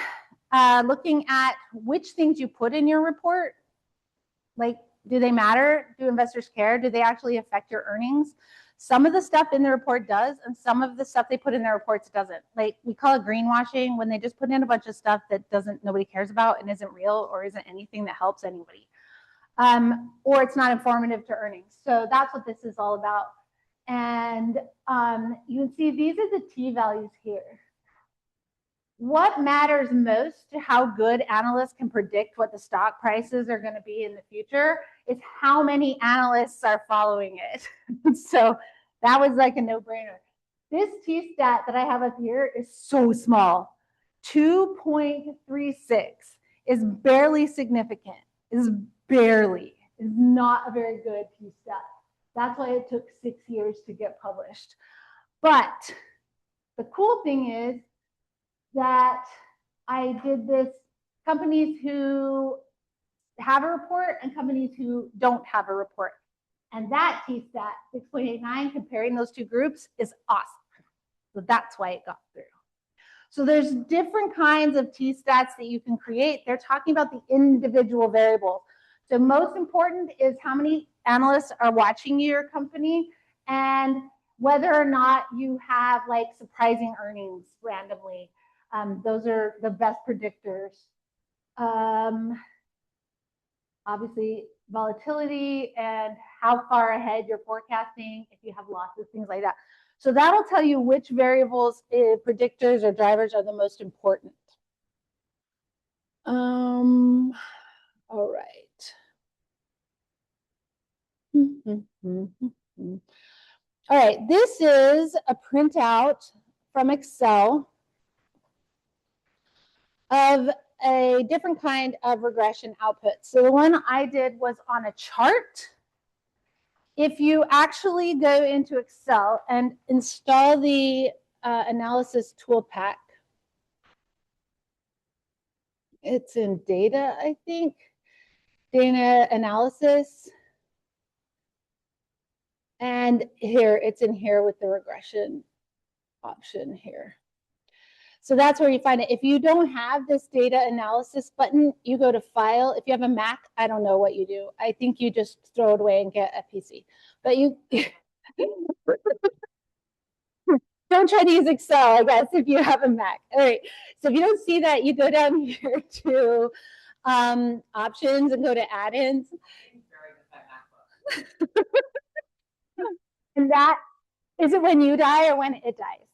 A: looking at which things you put in your report. Like, do they matter? Do investors care? Do they actually affect your earnings? Some of the stuff in the report does, and some of the stuff they put in their reports doesn't. Like, we call it greenwashing when they just put in a bunch of stuff that nobody cares about and isn't real or isn't anything that helps anybody. Or it's not informative to earnings. So that's what this is all about. And you can see these are the T values here. What matters most to how good analysts can predict what the stock prices are going to be in the future is how many analysts are following it. So that was like a no-brainer. This T-stat that I have up here is so small. 2.36 is barely significant, is not a very good T-stat. That's why it took 6 years to get published. But the cool thing is that I did this companies who have a report and companies who don't have a report. And that T-stat, 6.89, comparing those two groups is awesome. So that's why it got through. So there's different kinds of T-stats that you can create. They're talking about the individual variables. So most important is how many analysts are watching your company and whether or not you have like surprising earnings randomly. Those are the best predictors. Obviously, volatility and how far ahead you're forecasting, if you have losses, things like that. So that'll tell you which variables, predictors or drivers are the most important. All right. All right, this is a printout from Excel of a different kind of regression output. So the one I did was on a chart. If you actually go into Excel and install the analysis tool pack, it's in data, I think, data analysis. And here, it's in here with the regression option here. So that's where you find it. If you don't have this data analysis button, you go to File. If you have a Mac, I don't know what you do. I think you just throw it away and get a PC. But you don't try to use Excel, I guess, if you have a Mac. All right. So if you don't see that, you go down here to options and go to add-ins. And that, is it when you die or when it dies?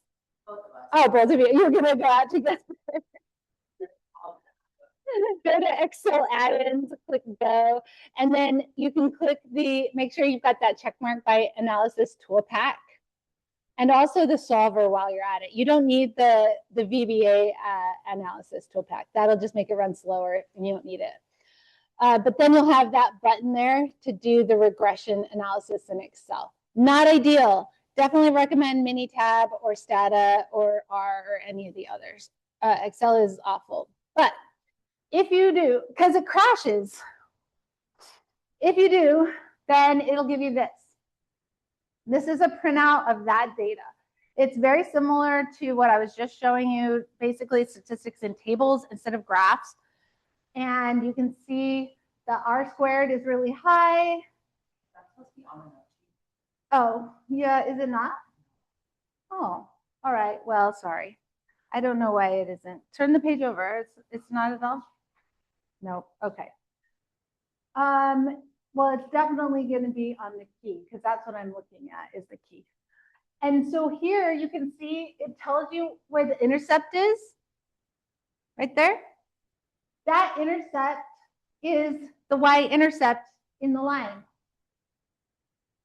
A: Oh, both of you. You're going to go out together. Go to Excel add-ins, click go, and then you can click make sure you've got that check mark by analysis tool pack. And also the solver while you're at it. You don't need the VBA analysis tool pack. That'll just make it run slower and you don't need it. But then you'll have that button there to do the regression analysis in Excel. Not ideal. Definitely recommend Minitab or Stata or R or any of the others. Excel is awful. But if you do, because it crashes, if you do, then it'll give you this. This is a printout of that data. It's very similar to what I was just showing you, basically statistics in tables instead of graphs. And you can see the R squared is really high. That's supposed to be on the note. Oh, yeah, is it not? Oh, all right. Well, sorry. I don't know why it isn't. Turn the page over. It's not at all? No. Okay. Well, it's definitely going to be on the key because that's what I'm looking at is the key. And so here you can see it tells you where the intercept is right there. That intercept is the y-intercept in the line.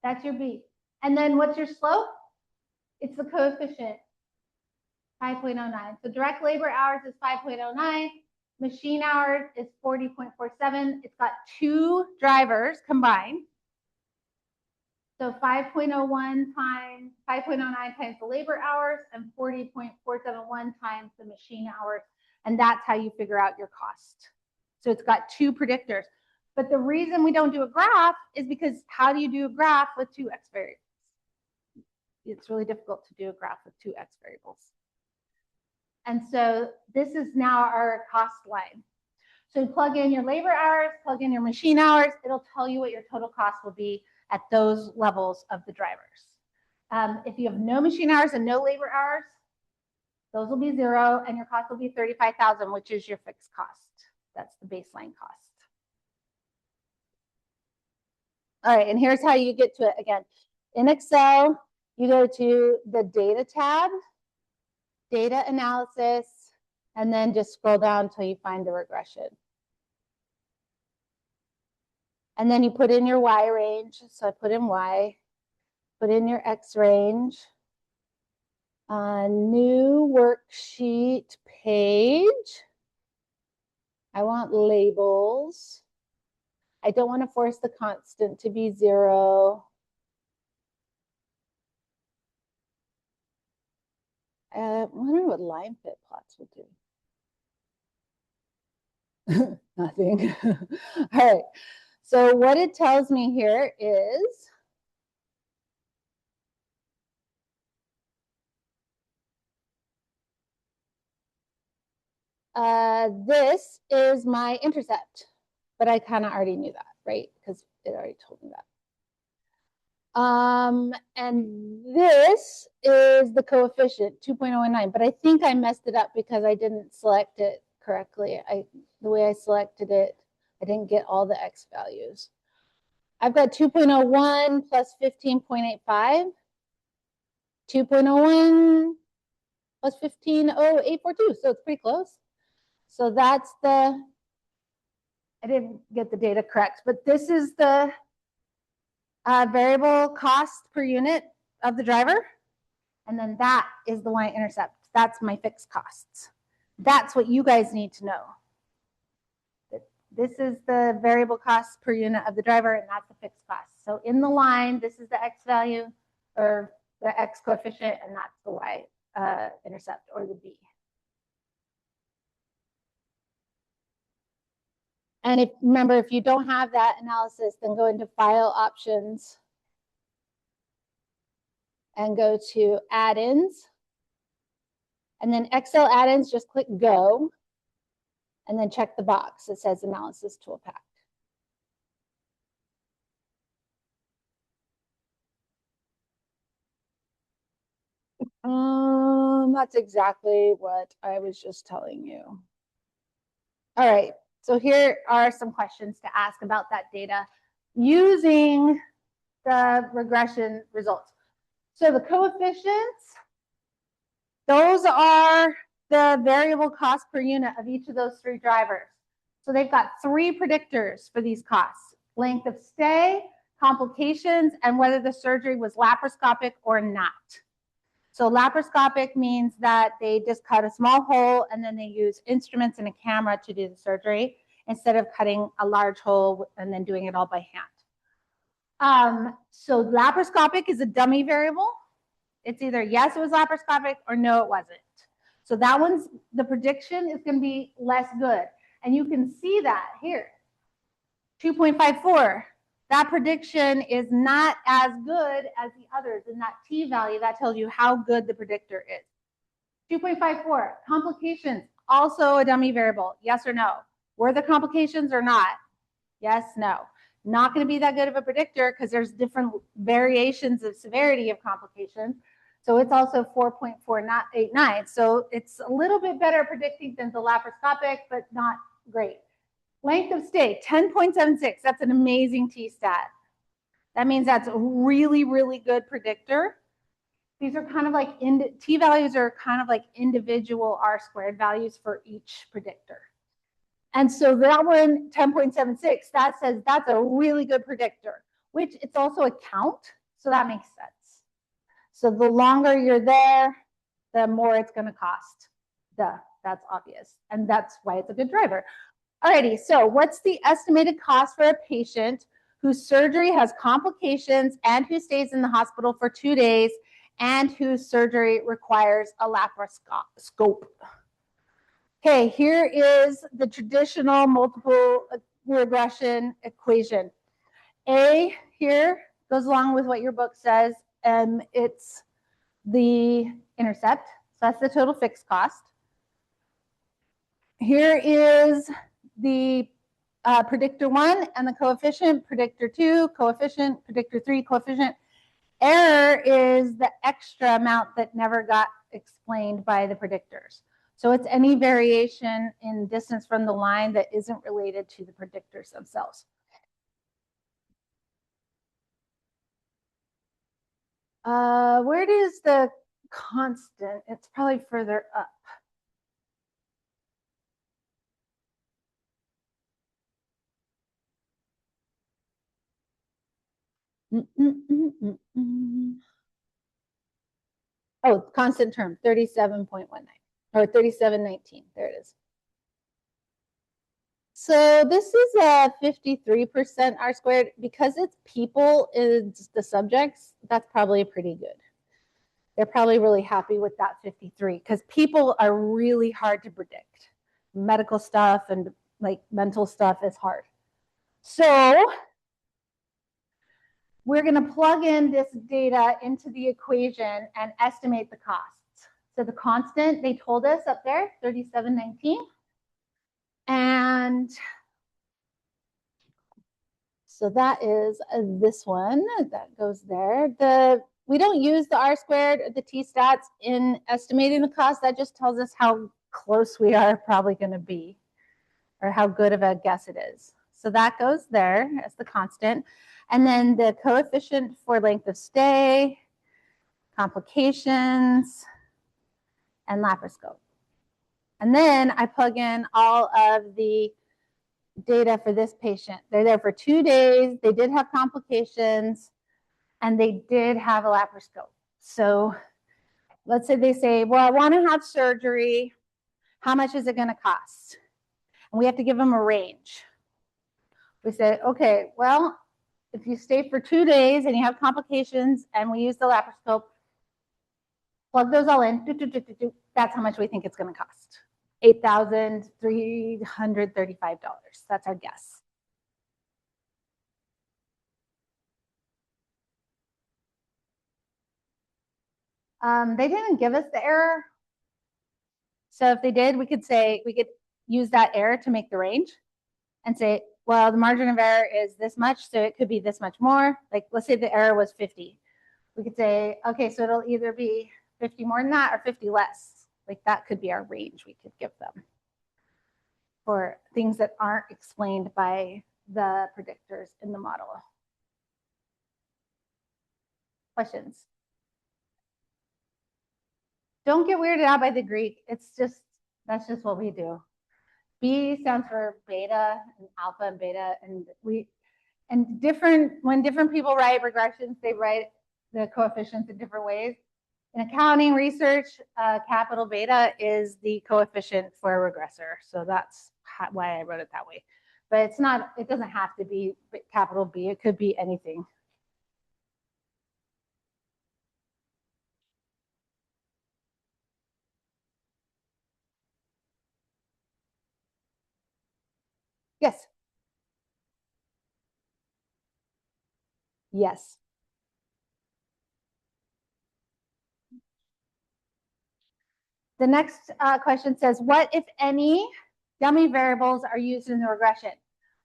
A: That's your B. And then what's your slope? It's the coefficient, 5.09. So direct labor hours is 5.09. Machine hours is 40.47. It's got two drivers combined. So 5.01 times 5.09 times the labor hours and 40.471 times the machine hours. And that's how you figure out your cost. So it's got two predictors. But the reason we don't do a graph is because how do you do a graph with two x variables? It's really difficult to do a graph with two x variables. And so this is now our cost line. So you plug in your labor hours, plug in your machine hours, it'll tell you what your total cost will be at those levels of the drivers. If you have no machine hours and no labor hours, those will be zero and your cost will be $35,000, which is your fixed cost. That's the baseline cost. All right, and here's how you get to it again. In Excel, you go to the data tab, data analysis, and then just scroll down until you find the regression. And then you put in your Y range. So I put in Y, put in your X range. New worksheet page. I want labels. I don't want to force the constant to be 0. I wonder what line fit plots will do. Nothing. All right. So what it tells me here is this is my intercept, but I kind of already knew that, right? Because it already told me that. And this is the coefficient, 2.019, but I think I messed it up because I didn't select it correctly. The way I selected it, I didn't get all the X values. I've got 2.01 plus 15.85, 2.01 plus 15.0842, so it's pretty close. So that's I didn't get the data correct, but this is the variable cost per unit of the driver. And then that is the y-intercept. That's my fixed costs. That's what you guys need to know. This is the variable cost per unit of the driver, and that's the fixed cost. So in the line, this is the X value or the X coefficient, and that's the y-intercept or the B. And remember, if you don't have that analysis, then go into File Options. and go to add-ins. And then Excel add-ins, just click go. And then check the box that says analysis toolpath. That's exactly what I was just telling you. All right, so here are some questions to ask about that data using the regression results. So the coefficients, those are the variable cost per unit of each of those three drivers. So they've got three predictors for these costs: length of stay, complications, and whether the surgery was laparoscopic or not. So laparoscopic means that they just cut a small hole and then they use instruments and a camera to do the surgery instead of cutting a large hole and then doing it all by hand. So laparoscopic is a dummy variable. It's either yes, it was laparoscopic, or no, it wasn't. So that one's, the prediction is going to be less good. And you can see that here, 2.54. That prediction is not as good as the others. In that t-value, that tells you how good the predictor is. 2.54, complications, also a dummy variable, yes or no. Were the complications or not? Yes, no. Not going to be that good of a predictor because there's different variations of severity of complications. So it's also 4.489. So it's a little bit better predicting than the laparoscopic, but not great. Length of stay, 10.76. That's an amazing t-stat. That means that's a really, really good predictor. These are kind of like, t-values are kind of like individual R-squared values for each predictor. And so that one, 10.76, that says that's a really good predictor, which it's also a count, so that makes sense. So the longer you're there, the more it's going to cost. Duh, that's obvious. And that's why it's a good driver. Alrighty, so what's the estimated cost for a patient whose surgery has complications and who stays in the hospital for 2 days and whose surgery requires a laparoscope? Okay, here is the traditional multiple regression equation. A here goes along with what your book says, and it's the intercept. So that's the total fixed cost. Here is the predictor 1 and the coefficient, predictor 2, coefficient, predictor 3, coefficient. Error is the extra amount that never got explained by the predictors. So it's any variation in distance from the line that isn't related to the predictors themselves. Where is the constant? It's probably further up. Oh, constant term, 37.19 or 37.19. There it is. So this is a 53% R squared. Because it's people is the subjects, that's probably pretty good. They're probably really happy with that 53 because people are really hard to predict. Medical stuff and like mental stuff is hard. So we're going to plug in this data into the equation and estimate the costs. So the constant, they told us up there, 37.19. And so that is this one that goes there. We don't use the R squared or the t-stats in estimating the cost. That just tells us how close we are probably going to be or how good of a guess it is. So that goes there as the constant. And then the coefficient for length of stay, complications, and laparoscope. And then I plug in all of the data for this patient. They're there for 2 days. They did have complications, and they did have a laparoscope. So let's say they say, well, I want to have surgery. How much is it going to cost? And we have to give them a range. We say, okay, well, if you stay for 2 days and you have complications and we use the laparoscope, plug those all in. That's how much we think it's going to cost. $8,335. That's our guess. They didn't give us the error. So if they did, we could use that error to make the range and say, well, the margin of error is this much, so it could be this much more. Like, let's say the error was 50. We could say, okay, so it'll either be 50 more than that or 50 less. Like, that could be our range we could give them for things that aren't explained by the predictors in the model. Questions? Don't get weirded out by the Greek. That's just what we do. B stands for beta and alpha and beta, and when different people write regressions, they write the coefficients in different ways. In accounting research, capital beta is the coefficient for a regressor, so that's why I wrote it that way. But it doesn't have to be capital B. It could be anything. Yes. Yes. The next question says, what, if any, dummy variables are used in the regression?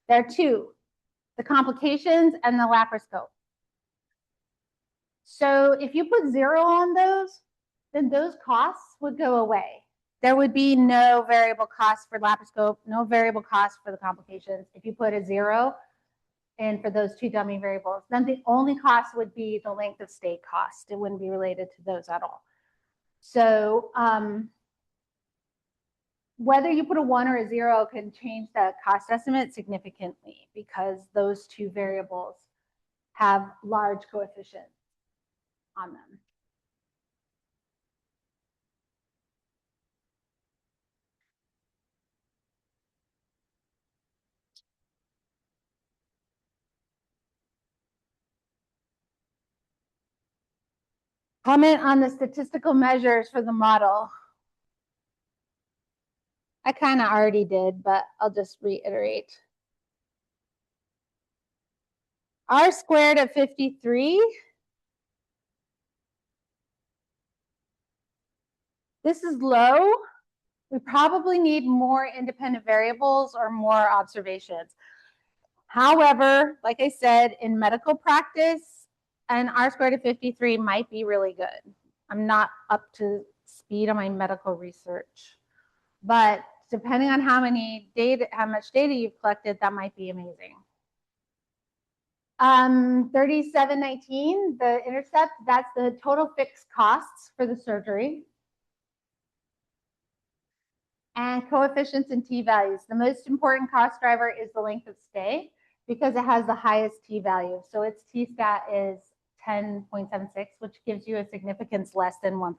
A: There are two, the complications and the laparoscope. So if you put 0 on those, then those costs would go away. There would be no variable cost for laparoscope, no variable cost for the complications. If you put a 0 in for those two dummy variables, then the only cost would be the length of stay cost. It wouldn't be related to those at all. So whether you put a 1 or a 0 can change the cost estimate significantly because those two variables have large coefficients on them. Comment on the statistical measures for the model. I kind of already did, but I'll just reiterate. R squared of 53. This is low. We probably need more independent variables or more observations. However, like I said, in medical practice, an R squared of 53 might be really good. I'm not up to speed on my medical research, but depending on how much data you've collected, that might be amazing. 3719, the intercept, that's the total fixed costs for the surgery. And coefficients and t-values. The most important cost driver is the length of stay because it has the highest t-value. So its t-stat is 10.76, which gives you a significance less than 1%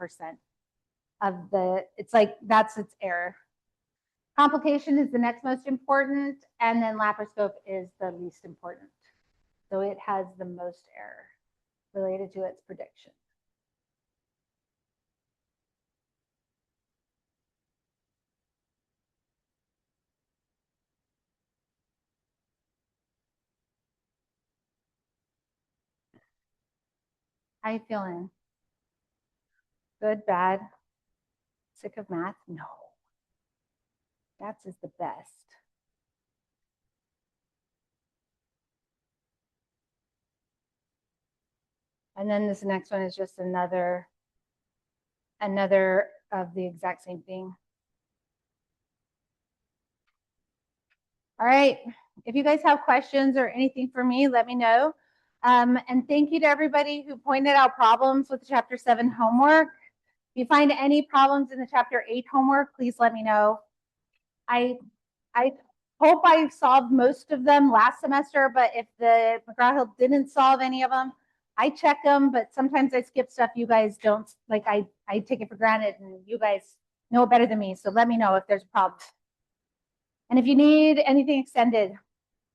A: of that's its error. Complication is the next most important, and then laparoscope is the least important. So it has the most error related to its prediction. How you feeling? Good, bad? Sick of math? No. Maths is the best. And then this next one is just another of the exact same thing. All right. If you guys have questions or anything for me, let me know. And thank you to everybody who pointed out problems with the Chapter 7 homework. If you find any problems in the Chapter 8 homework, please let me know. I hope I solved most of them last semester, but if the McGraw-Hill didn't solve any of them, I check them, but sometimes I skip stuff you guys don't, like I take it for granted and you guys know it better than me. So let me know if there's a problem. And if you need anything extended,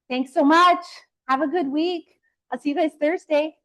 A: thanks so much. Have a good week. I'll see you guys Thursday.